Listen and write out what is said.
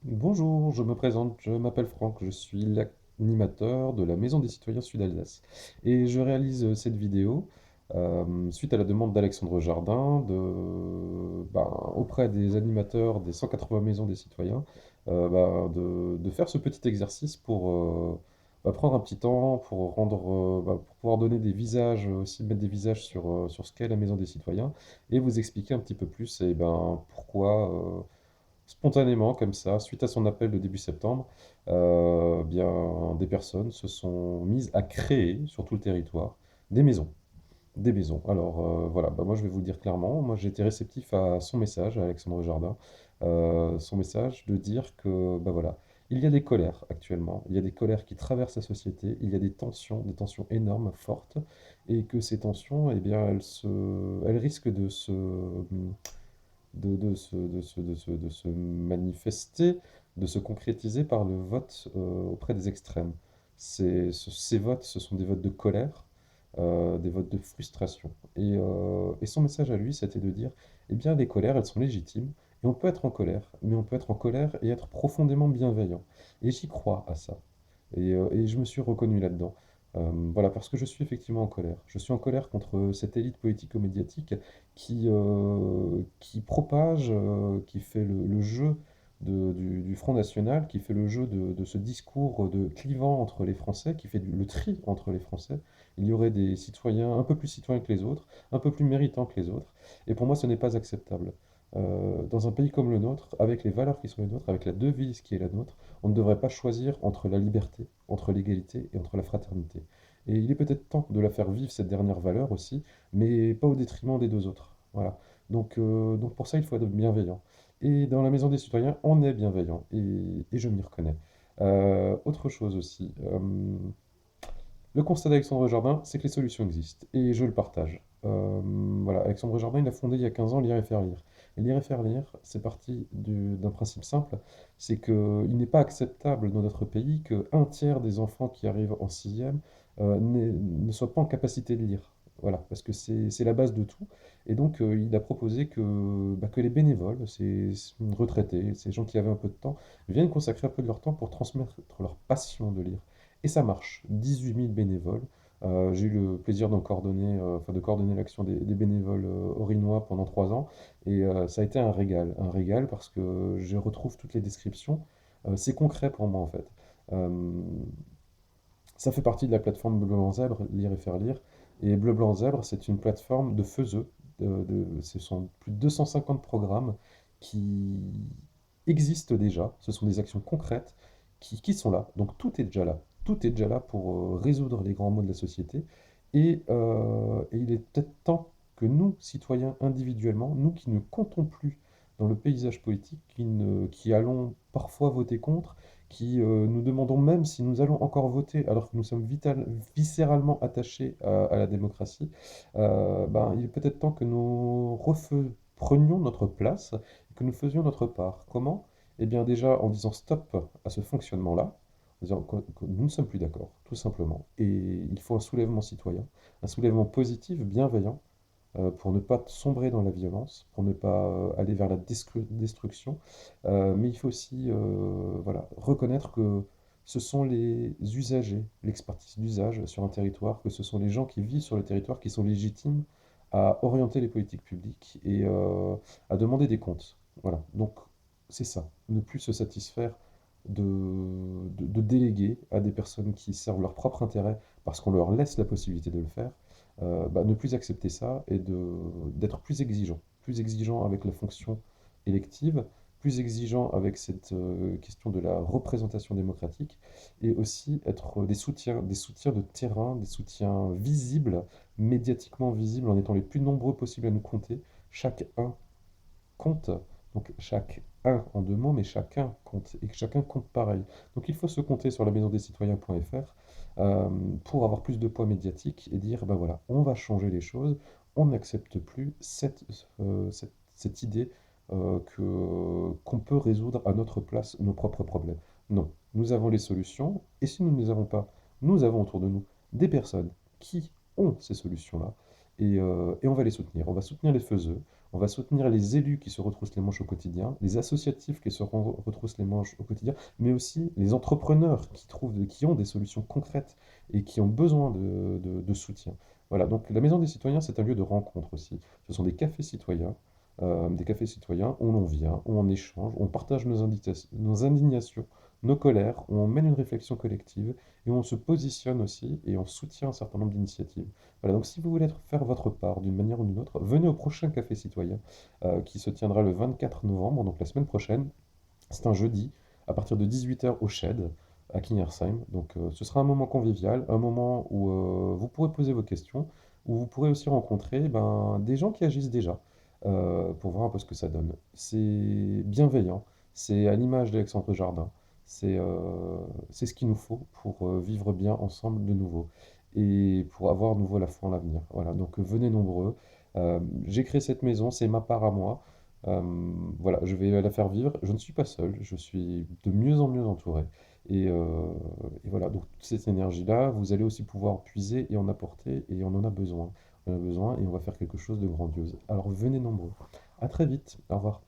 Bonjour, je me présente, je m'appelle Franck, je suis l'animateur de la Maison des Citoyens Sud-Alsace. Et je réalise cette vidéo suite à la demande d'Alexandre Jardin auprès des animateurs des 180 maisons des citoyens de faire ce petit exercice pour prendre un petit temps pour pour pouvoir donner des visages, aussi mettre des visages sur ce qu'est la Maison des Citoyens et vous expliquer un petit peu plus pourquoi. Spontanément, comme ça, suite à son appel de début septembre, des personnes se sont mises à créer sur tout le territoire des maisons. Des maisons. Alors voilà, moi je vais vous le dire clairement, moi j'ai été réceptif à son message, à Alexandre Jardin, son message de dire que voilà, il y a des colères actuellement, il y a des colères qui traversent la société, il y a des tensions énormes, fortes, et que ces tensions, elles risquent de se manifester, de se concrétiser par le vote auprès des extrêmes. Ces votes, ce sont des votes de colère, des votes de frustration. Et son message à lui, c'était de dire, eh bien, les colères, elles sont légitimes, et on peut être en colère, mais on peut être en colère et être profondément bienveillant. Et j'y crois à ça. Et je me suis reconnu là-dedans. Voilà, parce que je suis effectivement en colère. Je suis en colère contre cette élite politico-médiatique qui propage, qui fait le jeu du Front National, qui fait le jeu de ce discours de clivant entre les Français, qui fait le tri entre les Français. Il y aurait des citoyens un peu plus citoyens que les autres, un peu plus méritants que les autres. Et pour moi, ce n'est pas acceptable. Dans un pays comme le nôtre, avec les valeurs qui sont les nôtres, avec la devise qui est la nôtre, on ne devrait pas choisir entre la liberté, entre l'égalité et entre la fraternité. Et il est peut-être temps de la faire vivre, cette dernière valeur aussi, mais pas au détriment des deux autres. Voilà. Donc pour ça, il faut être bienveillant. Et dans la Maison des Citoyens, on est bienveillant, et je m'y reconnais. Autre chose aussi, le constat d'Alexandre Jardin, c'est que les solutions existent, et je le partage. Voilà, Alexandre Jardin, il a fondé il y a 15 ans Lire et faire lire. Et Lire et faire lire, c'est parti d'un principe simple, c'est qu'il n'est pas acceptable dans notre pays qu'un tiers des enfants qui arrivent en sixième ne soient pas en capacité de lire. Voilà, parce que c'est la base de tout. Et donc, il a proposé que les bénévoles, ces retraités, ces gens qui avaient un peu de temps, viennent consacrer un peu de leur temps pour transmettre leur passion de lire. Et ça marche. 18 000 bénévoles. J'ai eu le plaisir de coordonner l'action des bénévoles orinois pendant 3 ans. Et ça a été un régal parce que je retrouve toutes les descriptions. C'est concret pour moi en fait. Euh, Ça fait partie de la plateforme Bleu Blanc Zèbre, Lire et faire lire. Et Bleu Blanc Zèbre, c'est une plateforme de faiseux. Ce sont plus de 250 programmes qui existent déjà. Ce sont des actions concrètes qui sont là. Donc tout est déjà là. Tout est déjà là pour résoudre les grands maux de la société. Et il est peut-être temps que nous, citoyens individuellement, nous qui ne comptons plus dans le paysage politique, qui allons parfois voter contre, qui nous demandons même si nous allons encore voter alors que nous sommes viscéralement attachés à la démocratie, il est peut-être temps que nous prenions notre place et que nous faisions notre part. Comment? Eh bien déjà en disant stop à ce fonctionnement-là, en disant que nous ne sommes plus d'accord, tout simplement. Et il faut un soulèvement citoyen, un soulèvement positif, bienveillant, pour ne pas sombrer dans la violence, pour ne pas aller vers la destruction. Mais il faut aussi reconnaître que ce sont les usagers, l'expertise d'usage sur un territoire, que ce sont les gens qui vivent sur le territoire qui sont légitimes à orienter les politiques publiques et à demander des comptes. Voilà, donc c'est ça, ne plus se satisfaire de déléguer à des personnes qui servent leur propre intérêt parce qu'on leur laisse la possibilité de le faire, ne plus accepter ça et d'être plus exigeant avec la fonction élective, plus exigeant avec cette question de la représentation démocratique, et aussi être des soutiens de terrain, des soutiens visibles, médiatiquement visibles, en étant les plus nombreux possibles à nous compter. Chacun compte, donc chaque un en deux mots, mais chacun compte, et que chacun compte pareil. Donc il faut se compter sur la maisondescitoyens.fr pour avoir plus de poids médiatique et dire, ben voilà, on va changer les choses, on n'accepte plus cette idée qu'on peut résoudre à notre place nos propres problèmes. Non, nous avons les solutions, et si nous ne les avons pas, nous avons autour de nous des personnes qui ont ces solutions-là, et on va les soutenir. On va soutenir les faiseux, On va soutenir les élus qui se retroussent les manches au quotidien, les associatifs qui retroussent les manches au quotidien, mais aussi les entrepreneurs qui ont des solutions concrètes et qui ont besoin de soutien. Voilà, donc la Maison des Citoyens, c'est un lieu de rencontre aussi. Ce sont des cafés citoyens où l'on vient, où on échange, où on partage nos indignations, nos colères, où on mène une réflexion collective et où on se positionne aussi et on soutient un certain nombre d'initiatives. Voilà, donc si vous voulez faire votre part d'une manière ou d'une autre, venez au prochain café citoyen qui se tiendra le 24 novembre, donc la semaine prochaine. C'est un jeudi, à partir de 18 h au Shed, à Kingersheim. Donc ce sera un moment convivial, un moment où vous pourrez poser vos questions, où vous pourrez aussi rencontrer ben, des gens qui agissent déjà, pour voir un peu ce que ça donne. C'est bienveillant, c'est à l'image d'Alexandre Jardin, c'est ce qu'il nous faut pour vivre bien ensemble de nouveau et pour avoir de nouveau la foi en l'avenir. Voilà, donc venez nombreux. J'ai créé cette maison, c'est ma part à moi. Euh, voilà, je vais la faire vivre. Je ne suis pas seul, je suis de mieux en mieux entouré. Et, euh, et voilà, donc toute cette énergie-là, vous allez aussi pouvoir puiser et en apporter, et on en a besoin. On en a besoin et on va faire quelque chose de grandiose. Alors venez nombreux. À très vite. Au revoir.